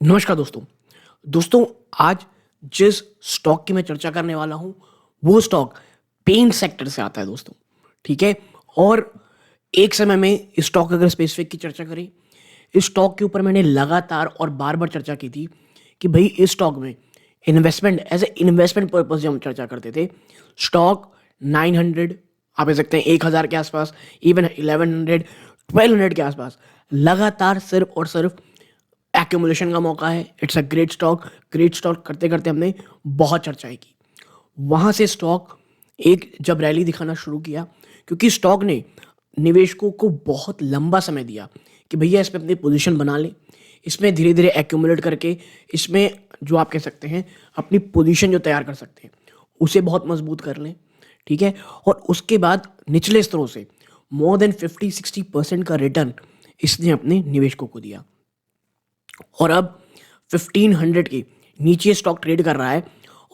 नमस्कार दोस्तों। दोस्तों, आज जिस स्टॉक की मैं चर्चा करने वाला हूँ, वो स्टॉक पेंट सेक्टर से आता है दोस्तों, ठीक है? और एक समय में इस स्टॉक अगर स्पेसिफिक की चर्चा करें, इस स्टॉक के ऊपर मैंने लगातार और बार-बार चर्चा की थी कि भई इस स्टॉक में investment as a investment purpose जब हम चर्चा करते थे, स्टॉक 900 आप कह सकते हैं 1000 के आस-पास, इवन 1100, 1200 के आस-पास लगातार सिर्फ़ और सिर्फ़ एक्यूमुलेशन का मौका है। इट्स अ ग्रेट स्टॉक करते-करते हमने बहुत चर्चाएँ की। वहाँ से स्टॉक एक जब रैली दिखाना शुरू किया, क्योंकि स्टॉक ने निवेशकों को बहुत लंबा समय दिया कि भैया इसमें अपनी पोजीशन बना लें। इसमें धीरे-धीरे एक्यूमुलेट करके इसमें जो आप कह सकते हैं अपनी पोजीशन जो तैयार कर सकते हैं, उसे बहुत मजबूत कर लें, ठीक है? और उसके बाद निचले स्तरों से मोर देन 50-60% का रिटर्न इसने अपने निवेशकों को दिया। और अब 1500 के नीचे स्टॉक ट्रेड कर रहा है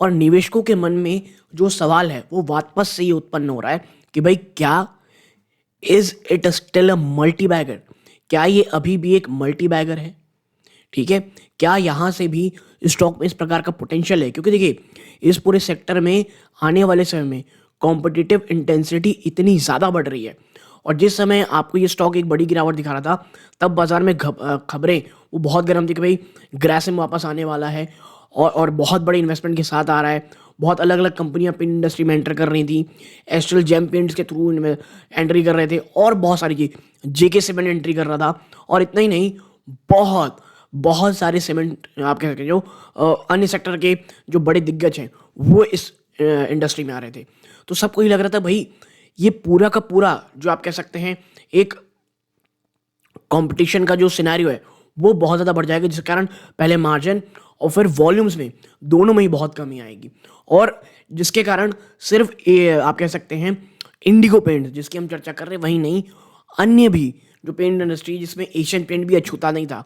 और निवेशकों के मन में जो सवाल है वो वापस से ये उत्पन्न हो रहा है कि भाई क्या is it still a multibagger? क्या ये अभी भी एक मल्टी बैगर है? ठीक है, क्या यहाँ से भी स्टॉक में इस प्रकार का पोटेंशियल है? क्योंकि देखिए, इस पूरे सेक्टर में आने वाले समय में कॉम्पिटिटिव इंटेंसिटी इतनी ज़्यादा बढ़ रही है और जिस समय आपको ये स्टॉक एक बड़ी गिरावट दिखा रहा था, तब बाजार में खबरें वो बहुत गर्म थी कि भाई ग्रासिम वापस आने वाला है और बहुत बड़े इन्वेस्टमेंट के साथ आ रहा है। बहुत अलग अलग कंपनियां पेंट इंडस्ट्री में एंटर कर रही थी। एस्ट्रल जेम पेंट्स के थ्रू इनमें एंट्री कर रहे थे और बहुत सारी चीज जेके सीमेंट एंट्री कर रहा था। और इतना ही नहीं, बहुत बहुत सारे सीमेंट आप कह सकते हैं जो अन्य सेक्टर के जो बड़े दिग्गज हैं वो इस इंडस्ट्री में आ रहे थे। तो सबको ये लग रहा था भाई ये पूरा का पूरा जो आप कह सकते हैं एक कंपटीशन का जो सिनेरियो है वो बहुत ज़्यादा बढ़ जाएगा, जिसके कारण पहले मार्जिन और फिर वॉल्यूम्स में दोनों में ही बहुत कमी आएगी। और जिसके कारण सिर्फ ये आप कह सकते हैं इंडिगो पेंट जिसकी हम चर्चा कर रहे हैं वही नहीं, अन्य भी जो पेंट इंडस्ट्री जिसमें एशियन पेंट भी अछूता नहीं था,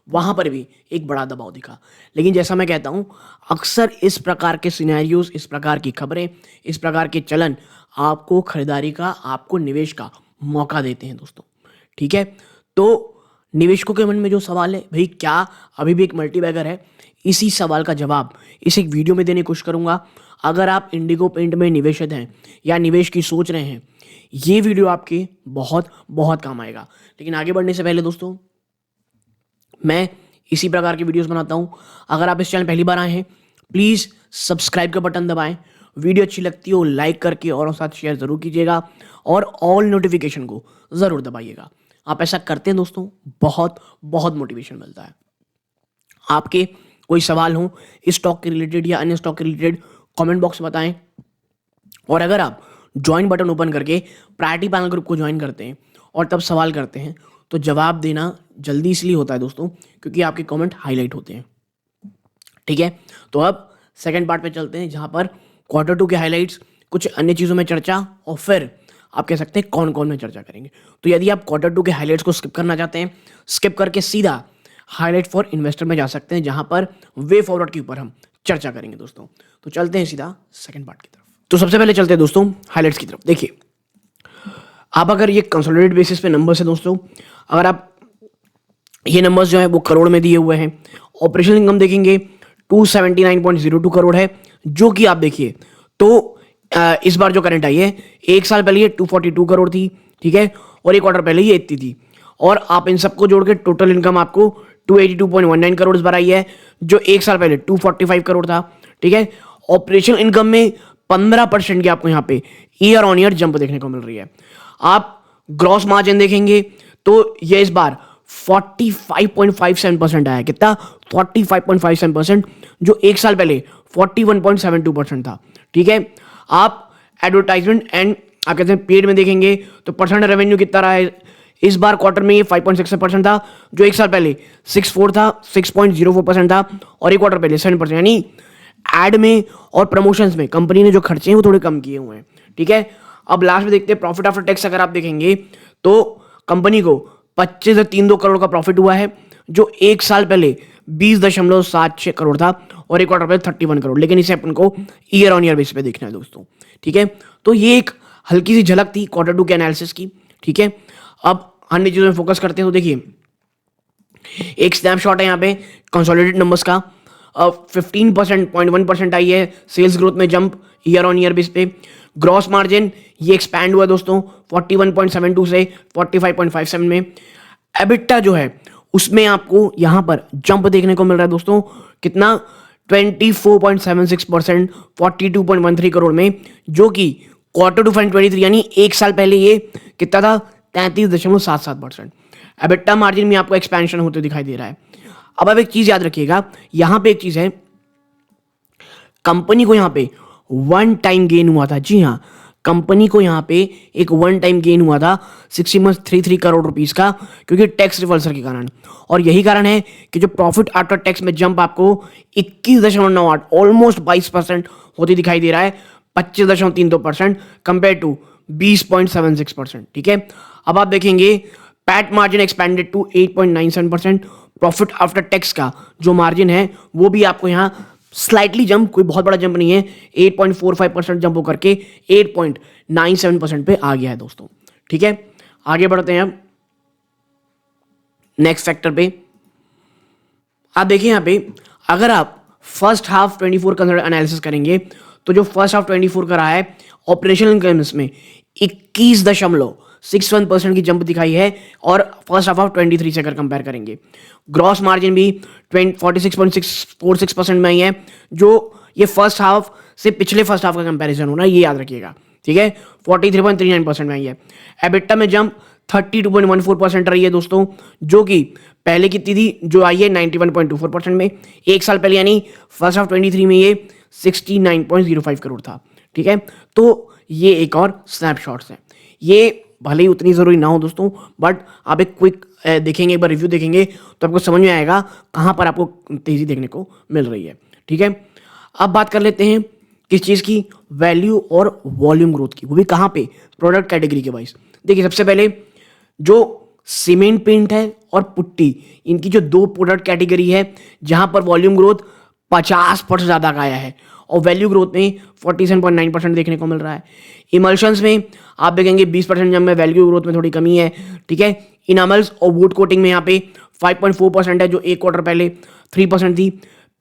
वहाँ पर भी एक बड़ा दबाव दिखा। लेकिन जैसा मैं कहता हूँ, अक्सर इस प्रकार के सिनेरियोज, इस प्रकार की खबरें, इस प्रकार के चलन आपको खरीदारी का, आपको निवेश का मौका देते हैं दोस्तों, ठीक है? तो निवेशकों के मन में जो सवाल है भाई क्या अभी भी एक मल्टीबैगर है, इसी सवाल का जवाब इस एक वीडियो में देने की कोशिश करूंगा। अगर आप इंडिगो पेंट में निवेशित हैं या निवेश की सोच रहे हैं, ये वीडियो आपके बहुत बहुत काम आएगा। लेकिन आगे बढ़ने से पहले दोस्तों, मैं इसी प्रकार की वीडियोस बनाता हूं। अगर आप इस चैनल पहली बार आए हैं, प्लीज़ सब्सक्राइब का बटन दबाएं। वीडियो अच्छी लगती हो लाइक करके और साथ शेयर ज़रूर कीजिएगा और ऑल नोटिफिकेशन को ज़रूर दबाइएगा। आप ऐसा करते हैं दोस्तों, बहुत बहुत मोटिवेशन मिलता है। आपके कोई सवाल हो इस स्टॉक के रिलेटेड या अन्य स्टॉक के रिलेटेड, कमेंट बॉक्स में बताएं। और अगर आप ज्वाइन बटन ओपन करके प्रायोरिटी पैनल ग्रुप को ज्वाइन करते हैं और तब सवाल करते हैं, तो जवाब देना जल्दी इसलिए होता है दोस्तों क्योंकि आपके कमेंट हाईलाइट होते हैं, ठीक है? तो अब सेकंड पार्ट पे चलते हैं, जहां पर Q2 के हाईलाइट्स, कुछ अन्य चीज़ों में चर्चा और फिर आप कह सकते हैं कौन कौन में चर्चा करेंगे। तो यदि आप Q2 के हाईलाइट्स को स्किप करना चाहते हैं, स्किप करके सीधा हाईलाइट फॉर इन्वेस्टर में जा सकते हैं, जहां पर वे फॉरवर्ड के ऊपर हम चर्चा करेंगे दोस्तों। तो चलते हैं सीधा सेकंड पार्ट की तरफ। तो सबसे पहले चलते हैं दोस्तों हाईलाइट्स की तरफ। देखिए, आप अगर ये कंसोलिडेटेड बेसिस पे नंबर्स है दोस्तों, अगर आप ये नंबर्स जो है वो करोड़ में दिए हुए हैं। ऑपरेशनल इनकम देखेंगे 279.02 करोड़ है, जो कि आप देखिए तो इस बार जो करंट आई है, एक साल पहले ये 242 करोड़ थी, ठीक है? और एक क्वार्टर पहले ये इतनी थी। और आप इन सबको जोड़ के टोटल इनकम आपको 282.19 करोड़ इस बार आई है, जो एक साल पहले 245 करोड़ था, ठीक है? ऑपरेशनल इनकम में 15% की आपको यहाँ पे ईयर ऑन ईयर जंप देखने को मिल रही है। आप ग्रॉस मार्जिन देखेंगे तो ये इस बार 45.57% आया। कितना? 45.57%, जो एक साल पहले 41.72% था, ठीक है? आप एडवर्टाइजमेंट एंड आप कहते हैं पेड में देखेंगे तो परसेंट रेवेन्यू कितना रहा है इस बार क्वार्टर में, ये 5.6% था, जो एक साल पहले 6.4 था, 6.04% था, और एक क्वार्टर पहले 7%। यानी एड में और प्रमोशंस में कंपनी ने जो खर्चे हैं वो थोड़े कम किए हुए हैं, ठीक है? अब लास्ट में देखते हैं प्रॉफिट आफ्टर टैक्स। अगर आप देखेंगे तो कंपनी को 25.32 करोड़ का प्रॉफिट हुआ है, जो एक साल पहले 20.76 करोड़ था, और एक क्वार्टर पहले 31 करोड़। लेकिन इसे अपन को ईयर ऑन ईयर बेसिस पे देखना है दोस्तों, ठीक है? तो ये एक हल्की सी झलक थी Q2 के एनालिसिस की, ठीक है? अब अन्य चीजों में फोकस करते हैं। तो देखिए, एक स्नैपशॉट है यहाँ पे कंसोलिडेटेड नंबर्स का 15% 0.1% आई है सेल्स ग्रोथ में jump year on year base पे। ग्रॉस मार्जिन ये एक्सपैंड हुआ दोस्तों 41.72 से 45.57 में। एबिटा जो है उसमें आपको यहां पर जंप देखने को मिल रहा है दोस्तों, कितना 24.76% 42.13 करोड़ में, जो कि क्वार्टर टू 2023 यानी एक साल पहले ये कितना था 33.77%। एबिटा मार्जिन में आपको एक्सपेंशन होते दिखाई दे रहा है। अब आप एक चीज याद रखिएगा, यहां पे एक चीज है, कंपनी को यहां पे वन टाइम गेन हुआ था। जी हाँ, कंपनी को यहां पे एक वन टाइम गेन हुआ था 60.33 करोड़ रुपीस का, क्योंकि टैक्स रिवर्सल के कारण। और यही कारण है कि जो प्रॉफिट आफ्टर टैक्स में जंप आपको 21.98 ऑलमोस्ट 22% होती दिखाई दे रहा है, 25.32% कंपेयर टू 20.76%। ठीक है, अब आप देखेंगे PAT margin expanded to 8.97%। Profit after tax का जो मार्जिन है वो भी आपको यहाँ स्लाइटली जंप, कोई बहुत बड़ा जंप नहीं है, 8.45% जंप होकर के 8.97% पे आ गया है दोस्तों। ठीक है, आगे बढ़ते हैं अब नेक्स्ट फैक्टर पे। आप देखिए यहाँ पे, अगर आप फर्स्ट हाफ 24 का एनालिसिस करेंगे तो जो फर्स्ट हाफ 24 का रहा है ऑपरेशनल इनकम में 21.61% की जंप दिखाई है, और फर्स्ट हाफ ऑफ 23 से अगर कंपेयर करेंगे। ग्रॉस मार्जिन भी 46.46% में आई है, जो ये फर्स्ट हाफ से पिछले फर्स्ट हाफ का कंपैरिजन होना, ये याद रखिएगा। ठीक है, 43.39% में आई है। एबिटा में जंप 32.14% रही है दोस्तों, जो कि पहले कितनी थी, जो आई है 91.24% में। एक साल पहले यानी फर्स्ट हाफ 23 में ये 69.05 करोड़ था। ठीक है, तो ये एक और स्नैपशॉट्स है। ये भले ही उतनी ज़रूरी ना हो दोस्तों, बट आप एक क्विक देखेंगे, एक बार रिव्यू देखेंगे तो आपको समझ में आएगा कहाँ पर आपको तेज़ी देखने को मिल रही है। ठीक है, अब बात कर लेते हैं किस चीज़ की, वैल्यू और वॉल्यूम ग्रोथ की, वो भी कहाँ पे, प्रोडक्ट कैटेगरी के वाइज। देखिए, सबसे पहले जो सीमेंट पेंट है और पुट्टी, इनकी जो दो प्रोडक्ट कैटेगरी है जहाँ पर वॉल्यूम ग्रोथ 50% ज़्यादा का आया है और वैल्यू ग्रोथ में 47.9% देखने को मिल रहा है। इमल्शंस में आप देखेंगे 20% जब में वैल्यू ग्रोथ में थोड़ी कमी है। ठीक है, इनामल्स और वुड कोटिंग में यहाँ पे 5.4% है, जो एक क्वार्टर पहले 3% थी।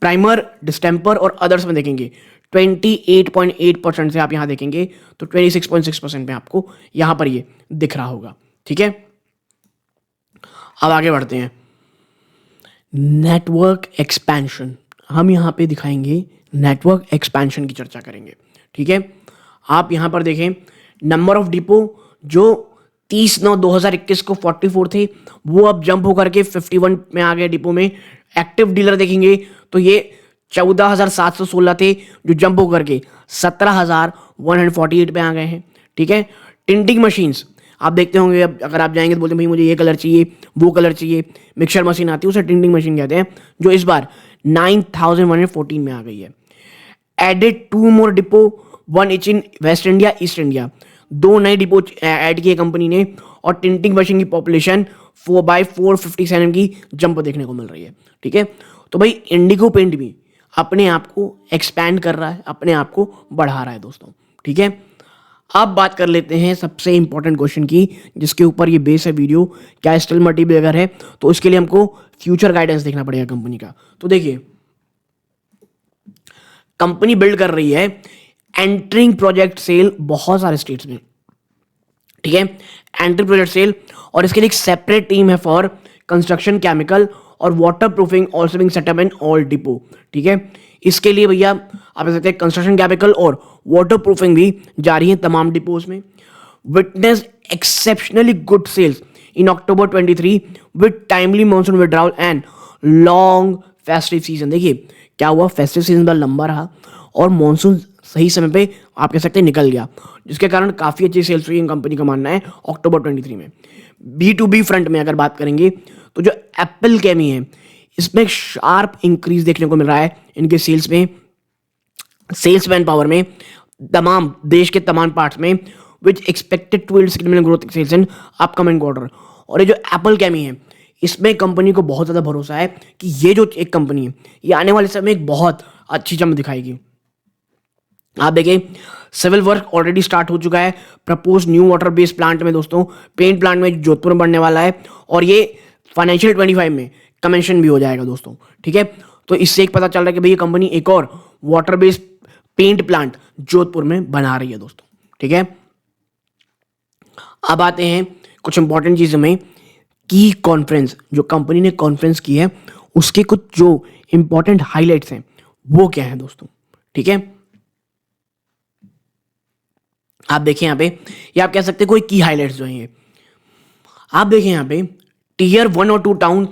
प्राइमर, डिस्टेम्पर और अदर्स में देखेंगे 28.8% से आप यहाँ देखेंगे तो 26.6% में आपको यहाँ पर ये दिख रहा होगा। ठीक है, अब आगे बढ़ते हैं। नेटवर्क एक्सपेंशन, हम यहाँ पे दिखाएंगे नेटवर्क एक्सपेंशन की चर्चा करेंगे। ठीक है, आप यहाँ पर देखें नंबर ऑफ डिपो जो 30/9/2021 को 44 थे, वो अब जंप होकर के 51 में आ गए डिपो में। एक्टिव डीलर देखेंगे तो ये 14,716 थे, जो जंप होकर के 17,148 पे आ गए हैं। ठीक है, टिंटिंग मशीन्स आप देखते होंगे, अब अगर आप जाएंगे तो बोलते हैं भाई मुझे ये कलर चाहिए, वो कलर चाहिए। मिक्सर मशीन आती है उसे टिंटिंग मशीन कहते हैं, जो इस बार 9,114 में आ गई है। Added 2 more depot, 1 each in West India, East India. 2 नए डिपो ऐड किए कंपनी ने, और टिंटिंग मशीन की पॉपुलेशन 4/457 की जंप देखने को मिल रही है। ठीक है, तो भाई इंडिगो पेंट भी अपने आप को एक्सपैंड कर रहा है, अपने आप को बढ़ा रहा है दोस्तों। ठीक है, अब बात कर लेते हैं सबसे इंपॉर्टेंट क्वेश्चन की, जिसके ऊपर ये बेस है वीडियो, क्या स्टिल मल्टीप्लेयर है, तो इसके लिए हमको फ्यूचर गाइडेंस देखना पड़ेगा कंपनी का। तो देखिए, कंपनी बिल्ड कर रही है एंटरिंग प्रोजेक्ट सेल बहुत सारे स्टेट्स में। ठीक है, एंटरिंग प्रोजेक्ट सेल, और इसके लिए एक सेपरेट टीम है फॉर कंस्ट्रक्शन, केमिकल और waterproofing also being set up in all depot. ठीक है, इसके लिए भैया आप सकते हैं कंस्ट्रक्शन, केमिकल और वाटर प्रूफिंग भी जारी है तमाम डिपोज में। Witness exceptionally good sales in October 23 with timely monsoon withdrawal and long festive season. देखिए क्या हुआ, फेस्टिव सीजन बड़ा लंबा रहा और मॉनसून सही समय पे आप कह सकते हैं निकल गया, जिसके कारण काफ़ी अच्छी सेल्स हुई कंपनी का मानना है October 23 में। B2B फ्रंट में अगर बात करेंगे तो जो एप्पल केमी है, इसमें एक शार्प इंक्रीज देखने को मिल रहा है इनके सेल्स में, सेल्स मैन पावर में, तमाम देश के तमाम पार्ट्स में, which expected to significant growth sales in upcoming quarter. और ये जो एप्पल केमी है, इसमें कंपनी को बहुत ज़्यादा भरोसा है कि ये जो एक कंपनी है ये आने वाले समय में एक बहुत अच्छी चमक दिखाएगी। आप देखिए, सिविल वर्क ऑलरेडी स्टार्ट हो चुका है propose new water based plant में दोस्तों, पेंट प्लांट में जोधपुर में बनने वाला है, और ये फाइनेंशियल 25 में कमीशन भी हो जाएगा दोस्तों, ठीक है। तो इससे एक पता चल रहा है कि भाई ये कंपनी एक और water based paint plant Jodhpur में बना रही है दोस्तों, ठीक है। अब आते हैं कुछ इंपॉर्टेंट चीज़ों में। की कॉन्फ्रेंस, जो कंपनी ने कॉन्फ्रेंस की है उसके कुछ जो इंपॉर्टेंट हाइलाइट्स हैं वो क्या है दोस्तों, ठीक है। आप देखें यहाँ पे, या आप कह सकते हैं कोई की हाइलाइट्स जो हैं ये, आप देखें यहाँ पे टीयर 1 और 2 टाउन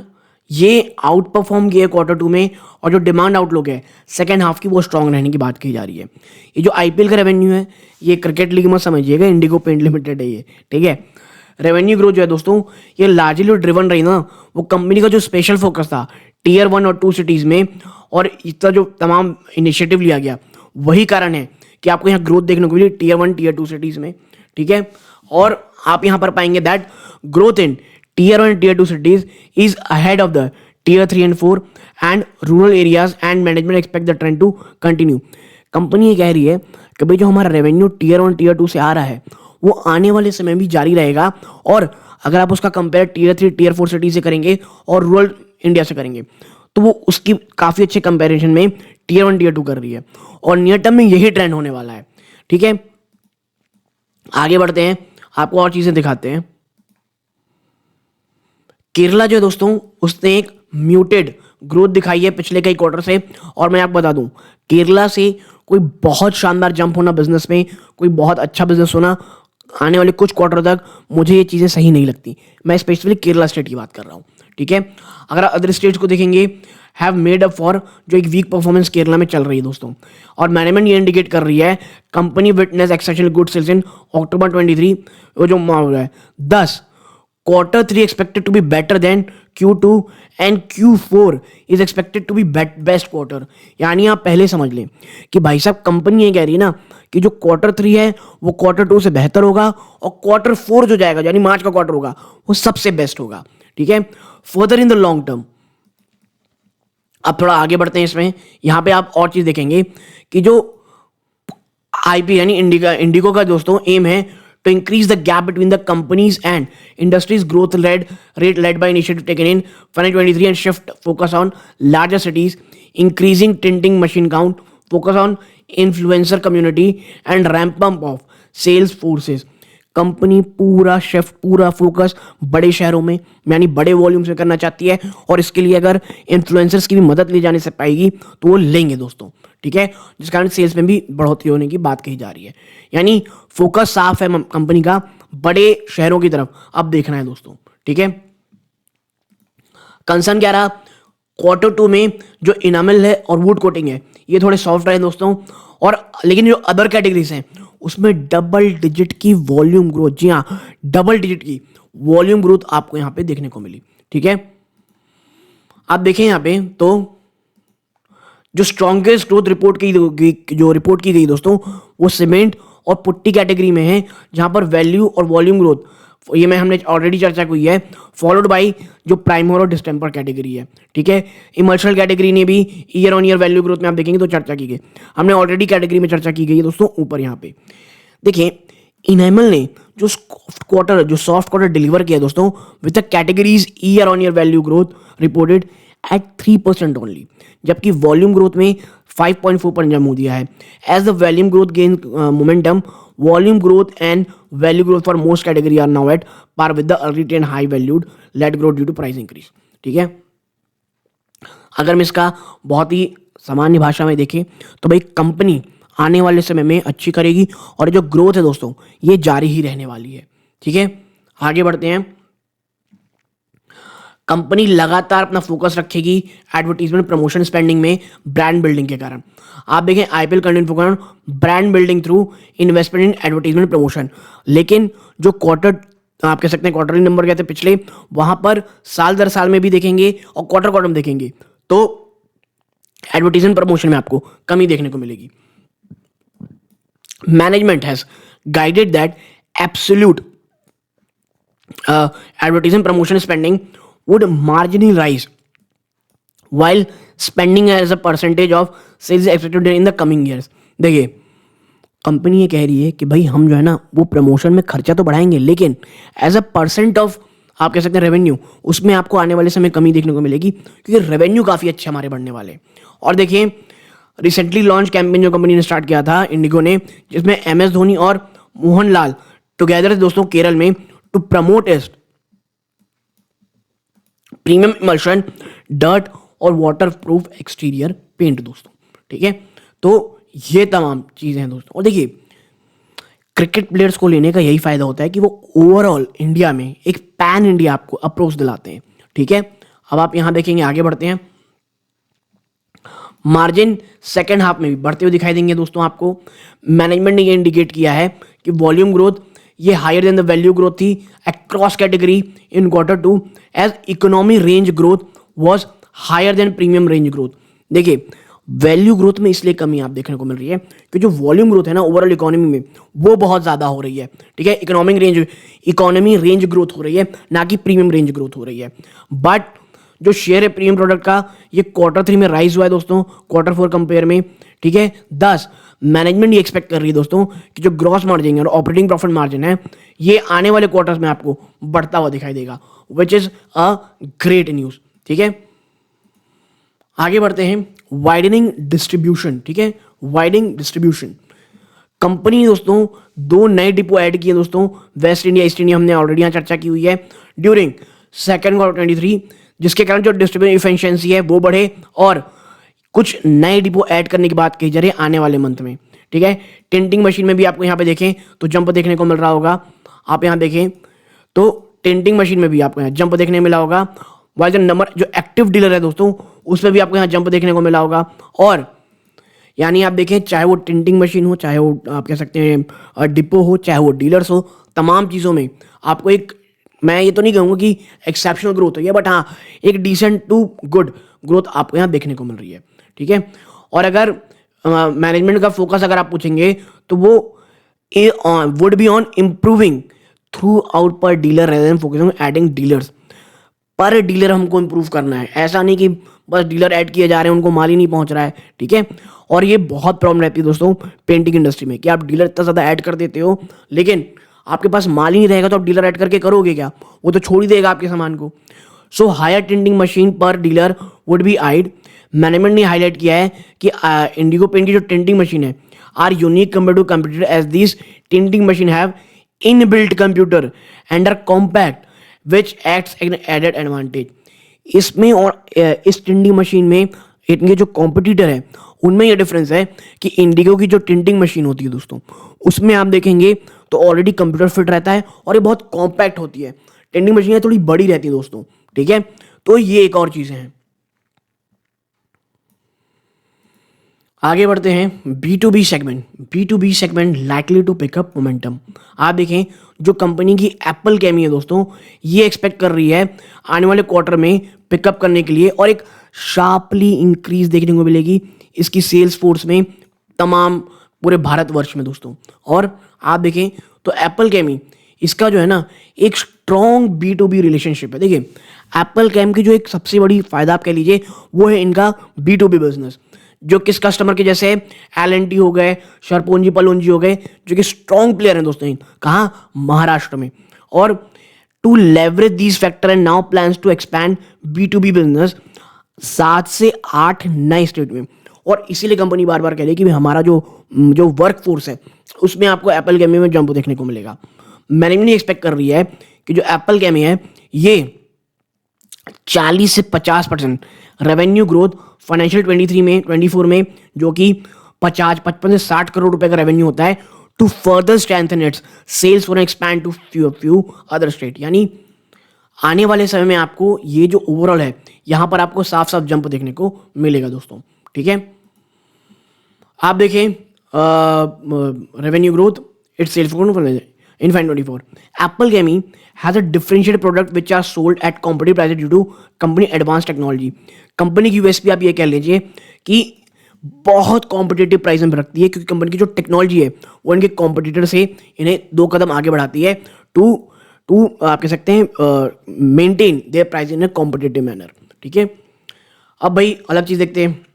ये आउट परफॉर्म किए क्वार्टर 2 में, और जो डिमांड आउटलुक है सेकेंड हाफ की वो स्ट्रांग रहने की बात की जा रही है। ये जो आईपीएल का रेवेन्यू है ये क्रिकेट लीग में समझिएगा, इंडिगो पेंट लिमिटेड है ये, ठीक है। रेवेन्यू ग्रोथ जो है दोस्तों ये लार्जली ड्रिवन रही ना, वो कंपनी का जो स्पेशल फोकस था टीयर 1 और 2 सिटीज़ में, और इतना जो तमाम इनिशिएटिव लिया गया वही कारण है कि आपको यहाँ ग्रोथ देखने को मिली टीयर 1 टीयर 2 सिटीज़ में, ठीक है। और आप यहाँ पर पाएंगे that growth in tier 1 tier 2 cities is ahead of the tier 3 and 4 and rural areas, and management expect the trend to continue. Company ये कह रही है कि भाई जो हमारा रेवेन्यू टीयर 1 टीयर 2 से आ रहा है वो आने वाले समय भी जारी रहेगा, और अगर आप उसका कंपेयर टीयर 3 टीयर 4 सिटी से करेंगे और रूरल इंडिया से करेंगे तो वो उसकी काफ़ी अच्छे कंपैरिजन में टीयर 1 टीयर 2 कर रही है, और नियर टर्म में यही ट्रेंड होने वाला है, ठीक है। आगे बढ़ते हैं, आपको और चीज़ें दिखाते हैं। केरला जो है दोस्तों उसने एक म्यूटेड ग्रोथ दिखाई है पिछले कई क्वार्टर से, और मैं आपको बता दूं केरला से कोई बहुत शानदार जंप होना बिजनेस में, कोई बहुत अच्छा बिजनेस होना आने वाले कुछ क्वार्टर तक, मुझे ये चीज़ें सही नहीं लगती। मैं स्पेशली केरला स्टेट की बात कर रहा हूँ, ठीक है। अगर अदर स्टेट्स को देखेंगे हैव मेड अप फॉर जो एक वीक परफॉर्मेंस केरला में चल रही है दोस्तों, और मैनेजमेंट ये इंडिकेट कर रही है company witness exceptional good sales in October 23, वो जो मामला है 10 quarter 3 expected to be better than Q2 and Q4 is expected to be best quarter. यानी आप पहले समझ लें कि भाई साहब कंपनी ये कह रही है ना कि जो क्वार्टर 3 है वो क्वार्टर 2 से बेहतर होगा, और क्वार्टर 4 जो जाएगा यानी मार्च का क्वार्टर होगा वो सबसे बेस्ट होगा, ठीक है, further in the long term. अब थोड़ा आगे बढ़ते हैं इसमें, यहां पे आप और चीज देखेंगे कि जो आईपी यानी इंडिगो का दोस्तों एम है to increase the gap between the companies and industries growth rate led by initiative taken in financial 23 and shift focus on larger cities, increasing tinting machine count, focus on influencer community and ramp up of sales forces। Company पूरा shift पूरा focus बड़े शहरों में यानी बड़े volume से करना चाहती है, और इसके लिए अगर इन्फ्लुएंसर्स की भी मदद ली जाने से पाएगी तो वो लेंगे दोस्तों, ठीक है, जिस कारण सेल्स में भी बढ़ोतरी होने की बात कही जा रही है। यानी फोकस साफ है कंपनी का बड़े शहरों की तरफ अब देखना है दोस्तों, ठीक है। कंसर्न क्या रहा क्वार्टर 2 में जो इनामल है और वुड कोटिंग है ये थोड़े सॉफ्ट रहे दोस्तों, और लेकिन जो अदर कैटेगरीज हैं उसमें डबल डिजिट की वॉल्यूम ग्रोथ, जी हाँ डबल डिजिट की वॉल्यूम ग्रोथ आपको यहां पे देखने को मिली, ठीक है। आप देखें यहां पे तो जो स्ट्रॉन्गेस्ट ग्रोथ रिपोर्ट की गई दोस्तों वो सीमेंट और पुट्टी कैटेगरी में है, जहां पर वैल्यू और वॉल्यूम ग्रोथ ये में हमने ऑलरेडी चर्चा की है, फॉलोड बाय जो प्राइमर और डिस्टेम्पर कैटेगरी है, ठीक है। इमर्शल कैटेगरी ने भी year on year value growth में आप देखेंगे तो चर्चा की गई, हमने ऑलरेडी कैटेगरी में चर्चा की गई है दोस्तों। ऊपर यहाँ पे देखिए इनेमल ने जो सॉफ्ट क्वार्टर डिलीवर किया दोस्तों with the categories year on year value growth reported at 3% only, जबकि वॉल्यूम ग्रोथ में 5.4% जम दिया है। As the volume growth gain momentum, volume growth and value growth for most category are now at par with the early ten high valued late growth due to price increase, ठीक है। अगर हम इसका बहुत ही सामान्य भाषा में देखें तो भाई कंपनी आने वाले समय में अच्छी करेगी, और जो ग्रोथ है दोस्तों ये जारी ही रहने वाली है, ठीक है। आगे बढ़ते हैं, कंपनी लगातार अपना फोकस रखेगी एडवर्टीजमेंट प्रमोशन स्पेंडिंग में ब्रांड बिल्डिंग के कारण। आप देखें IPL content focus brand building through investment इन एडवर्टीजमेंट प्रमोशन, लेकिन जो क्वार्टर आप कह सकते हैं क्वार्टरली नंबर कहते हैं पिछले, वहां पर साल दर साल में भी देखेंगे और क्वार्टर में देखेंगे तो एडवर्टीजमेंट प्रमोशन में आपको कमी देखने को मिलेगी। Management has guided that absolute advertisement promotion spending would marginally rise while spending as a percentage of sales expected in the coming years। देखिए कंपनी ये कह रही है कि भाई हम जो है ना वो प्रमोशन में खर्चा तो बढ़ाएंगे, लेकिन एज अ परसेंट ऑफ आप कह सकते हैं रेवेन्यू, उसमें आपको आने वाले समय कमी देखने को मिलेगी क्योंकि रेवेन्यू काफ़ी अच्छे हमारे बढ़ने वाले। और देखिए रिसेंटली लॉन्च कैंपेन जो कंपनी ने स्टार्ट किया था इंडिगो ने, जिसमें MS धोनी और मोहनलाल टुगेदर दोस्तों केरल में टू प्रमोट इस प्रीमियम इमल्शन डर्ट और वाटर प्रूफ एक्सटीरियर पेंट दोस्तों। ठीक है, तो ये तमाम चीज़ें हैं दोस्तों। और देखिए क्रिकेट प्लेयर्स को लेने का यही फायदा होता है कि वो ओवरऑल इंडिया में एक पैन इंडिया आपको अप्रोच दिलाते हैं। ठीक है, अब आप यहां देखेंगे, आगे बढ़ते हैं। मार्जिन सेकेंड हाफ में भी बढ़ते हुए दिखाई देंगे दोस्तों आपको। मैनेजमेंट ने ये इंडिकेट किया है कि वॉल्यूम ग्रोथ ये higher than the value growth थी across category in Q2 as economy range growth was higher than premium range growth. देखिए वैल्यू ग्रोथ में इसलिए कमी आप देखने को मिल रही है कि जो वॉल्यूम ग्रोथ है ना ओवरऑल इकोनॉमी में वो बहुत ज़्यादा हो रही है। ठीक है, इकोनॉमी रेंज ग्रोथ हो रही है, ना कि प्रीमियम रेंज ग्रोथ हो रही है। बट जो शेयर है प्रीमियम प्रोडक्ट का ये Q3 में राइज हुआ है दोस्तों Q4 कंपेयर में। ठीक है, 10 मैनेजमेंट ये एक्सपेक्ट कर रही है दोस्तों कि जो ग्रॉस मार्जिन और ऑपरेटिंग प्रॉफिट मार्जिन है ये आने वाले क्वार्टर्स में आपको बढ़ता हुआ दिखाई देगा, which is a great news. ठीक है, आगे बढ़ते हैं। Widening distribution. ठीक है, वाइडनिंग डिस्ट्रीब्यूशन कंपनी दोस्तों 2 नए डिपो ऐड किए दोस्तों, वेस्ट इंडिया ईस्ट इंडिया, हमने ऑलरेडी यहाँ चर्चा की हुई है ड्यूरिंग Q2 जिसके कारण जो डिस्ट्रीब्यूशन इफिशिएंसी है वो बढ़े और कुछ नए डिपो ऐड करने की बात कही जा रही है आने वाले मंथ में। ठीक है, टिंटिंग मशीन में भी आपको यहाँ पे देखें तो जंप देखने को मिल रहा होगा। आप यहाँ देखें तो टिंटिंग मशीन में भी आपको यहाँ जंप देखने मिला होगा। वाइल जो नंबर जो एक्टिव डीलर है दोस्तों उसमें भी आपको यहाँ जंप देखने को मिला होगा। और यानी आप देखें चाहे वो टिंटिंग मशीन हो, चाहे वो आप कह सकते हैं डिपो हो, चाहे वो डीलर्स हो, तमाम चीज़ों में आपको एक, मैं ये तो नहीं कहूँगा कि एक्सेप्शनल ग्रोथ है बट हाँ एक डिसेंट टू गुड ग्रोथ आपको यहाँ देखने को मिल रही है। ठीक है, और अगर मैनेजमेंट का फोकस अगर आप पूछेंगे तो वो would be on improving throughout per dealer rather than focusing on adding dealers. Per dealer हमको इंप्रूव करना है, ऐसा नहीं कि बस डीलर ऐड किए जा रहे हैं उनको माल ही नहीं पहुंच रहा है। ठीक है, और ये बहुत प्रॉब्लम रहती है दोस्तों पेंटिंग इंडस्ट्री में कि आप डीलर इतना ज़्यादा ऐड कर देते हो लेकिन आपके पास माल ही नहीं रहेगा तो आप डीलर ऐड करके करोगे क्या, वो तो छोड़ ही देगा आपके सामान को। So higher tinting machine per dealer would be eyed. Management ने हाईलाइट किया है कि इंडिगो पेंट की जो टिंटिंग मशीन है are unique compare to computer as this tinting machine have in built computer and are compact which acts an added advantage. इसमें और इस टिंटिंग मशीन में इनके जो कॉम्पिटिटर है उनमें यह डिफरेंस है कि इंडिगो की जो टिंटिंग मशीन होती है दोस्तों उसमें आप देखेंगे तो ऑलरेडी कंप्यूटर फिट रहता है और ये बहुत कॉम्पैक्ट होती है। टिंटिंग मशीन थोड़ी बड़ी रहती है दोस्तों। ठीक है, तो ये एक और चीजें हैं। आगे बढ़ते हैं B2B segment. B2B segment likely to pick up momentum. आप देखें जो कंपनी की एप्पल कैमी है दोस्तों ये एक्सपेक्ट कर रही है आने वाले क्वार्टर में पिकअप करने के लिए और एक शार्पली इंक्रीज देखने को मिलेगी इसकी सेल्स फोर्स में तमाम पूरे भारतवर्ष में दोस्तों। और आप देखें तो एप्पल कैमी इसका जो है ना एक स्ट्रॉन्ग B2B रिलेशनशिप है। देखिए एप्पल कैम की जो एक सबसे बड़ी फायदा आप कह लीजिए वो है इनका B2B बिजनेस जो किस कस्टमर के जैसे L&T हो गए, शरपोंजी पलोंजी हो गए जो कि स्ट्रॉन्ग प्लेयर हैं दोस्तों कहाँ महाराष्ट्र में। और to leverage these factor and now plans to expand B2B business 7 से 8 नए स्टेट में। और इसीलिए कंपनी बार बार कह रही है कि हमारा जो वर्क फोर्स है उसमें आपको एप्पल कैमी में जंप देखने को मिलेगा। मैनेजमेंट एक्सपेक्ट कर रही है कि जो एप्पल कैमी है ये 40 से 50% रेवेन्यू ग्रोथ फाइनेंशियल 24 में जो कि 55 से 60 करोड़ रुपए का रेवेन्यू होता है to further strengthen its sales for expand to few other state. यानी आने वाले समय में आपको ये जो ओवरऑल है यहां पर आपको साफ साफ जंप देखने को मिलेगा दोस्तों। ठीक है, आप देखें revenue growth its sales in 2024 Apple Gaming has a differentiated product which are sold at competitive prices due to company advanced technology। Company की यूएसपी आप ये कह लीजिए कि बहुत कॉम्पिटिटिव प्राइस में रखती है क्योंकि कंपनी की जो टेक्नोलॉजी है वो इनके कॉम्पिटिटर से इन्हें 2 कदम आगे बढ़ाती है टू आप कह सकते हैं maintain their price in a competitive manner. ठीक है, अब भाई अलग चीज देखते हैं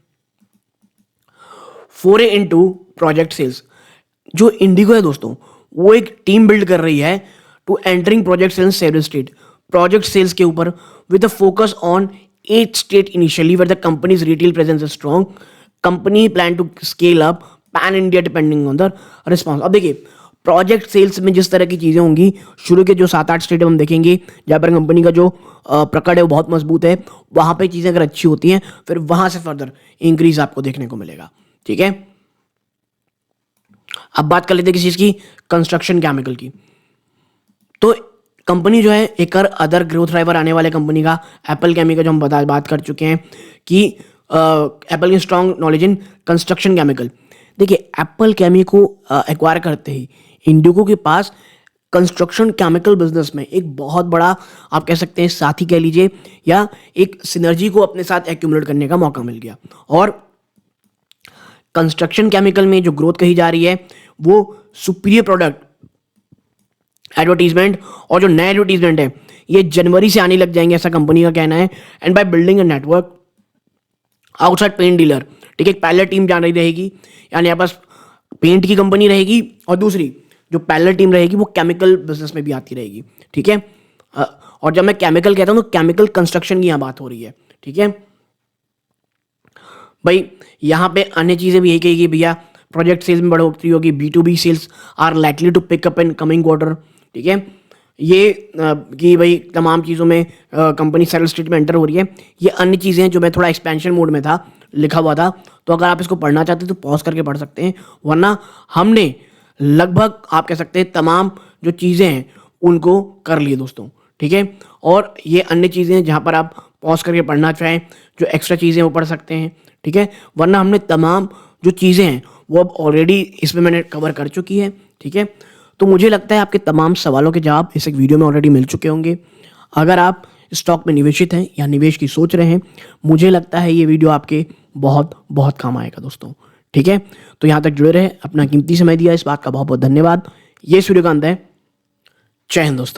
फोरे इनटू प्रोजेक्ट सेल्स। जो इंडिगो है दोस्तों वो एक टीम बिल्ड कर रही है to entering project sales several state. Project sales के ऊपर with a focus on 8 state initially where the companies retail presence is strong, company plan to scale up pan India depending on the response. अब देखिए project sales में जिस तरह की चीज़ें होंगी, शुरू के जो 7-8 स्टेट हम देखेंगे जहाँ पर कंपनी का जो प्रकड़ है वो बहुत मजबूत है, वहाँ पे चीज़ें अगर अच्छी होती हैं फिर वहाँ से फर्दर इंक्रीज आपको देखने को मिलेगा। ठीक है, अब बात कर लेते हैं किसी चीज़ की, कंस्ट्रक्शन केमिकल की। तो कंपनी जो है एक अदर ग्रोथ ड्राइवर आने वाले कंपनी का एप्पल केमिकल, जो हम बात कर चुके हैं कि एप्पल की strong knowledge in construction chemical. देखिए एप्पल केमी को एक्वायर करते ही इंडिगो के पास कंस्ट्रक्शन केमिकल बिजनेस में एक बहुत बड़ा आप कह सकते हैं साथी कह लीजिए, या एक सिनर्जी को अपने साथ एक्यूमुलेट करने का मौका मिल गया। और कंस्ट्रक्शन केमिकल में जो ग्रोथ कही जा रही है वो सुपीरियर प्रोडक्ट एडवर्टीजमेंट, और जो नए एडवर्टीजमेंट है ये जनवरी से आने लग जाएंगे ऐसा कंपनी का कहना है। And by building a network outside paint dealer, ठीक है, एक पैरेलल टीम जान रही रहेगी, यानी यहाँ पास पेंट की कंपनी रहेगी और दूसरी जो पैरेलल टीम रहेगी वो केमिकल बिजनेस में भी आती रहेगी। ठीक है, और जब मैं केमिकल कहता हूँ तो केमिकल कंस्ट्रक्शन की यहाँ बात हो रही है। ठीक है भाई, यहाँ पे अन्य चीज़ें भी यही कही कि भैया प्रोजेक्ट सेल्स में बढ़ोतरी होगी, B2B sales are likely to pick up in coming quarter. ठीक है, ये कि भाई तमाम चीज़ों में कंपनी सेल स्टेट में एंटर हो रही है। ये अन्य चीज़ें हैं जो मैं थोड़ा एक्सपेंशन मोड में था, लिखा हुआ था, तो अगर आप इसको पढ़ना चाहते हैं तो पॉज करके पढ़ सकते हैं, वरना हमने लगभग आप कह सकते हैं तमाम जो चीज़ें हैं उनको कर लिए दोस्तों। ठीक है, और ये अन्य चीज़ें हैं जहाँ पर आप पॉज करके पढ़ना चाहें, जो एक्स्ट्रा चीज़ें वो पढ़ सकते हैं। ठीक है, वरना हमने तमाम जो चीज़ें हैं वो अब ऑलरेडी इसमें मैंने कवर कर चुकी है। ठीक है, तो मुझे लगता है आपके तमाम सवालों के जवाब इस एक वीडियो में ऑलरेडी मिल चुके होंगे। अगर आप स्टॉक में निवेशित हैं या निवेश की सोच रहे हैं, मुझे लगता है ये वीडियो आपके बहुत बहुत काम आएगा दोस्तों। ठीक है, तो यहाँ तक जुड़े रहे, अपना कीमती समय दिया, इस बात का बहुत बहुत धन्यवाद। ये इस वीडियो का अंत है। जय हिंद दोस्तों।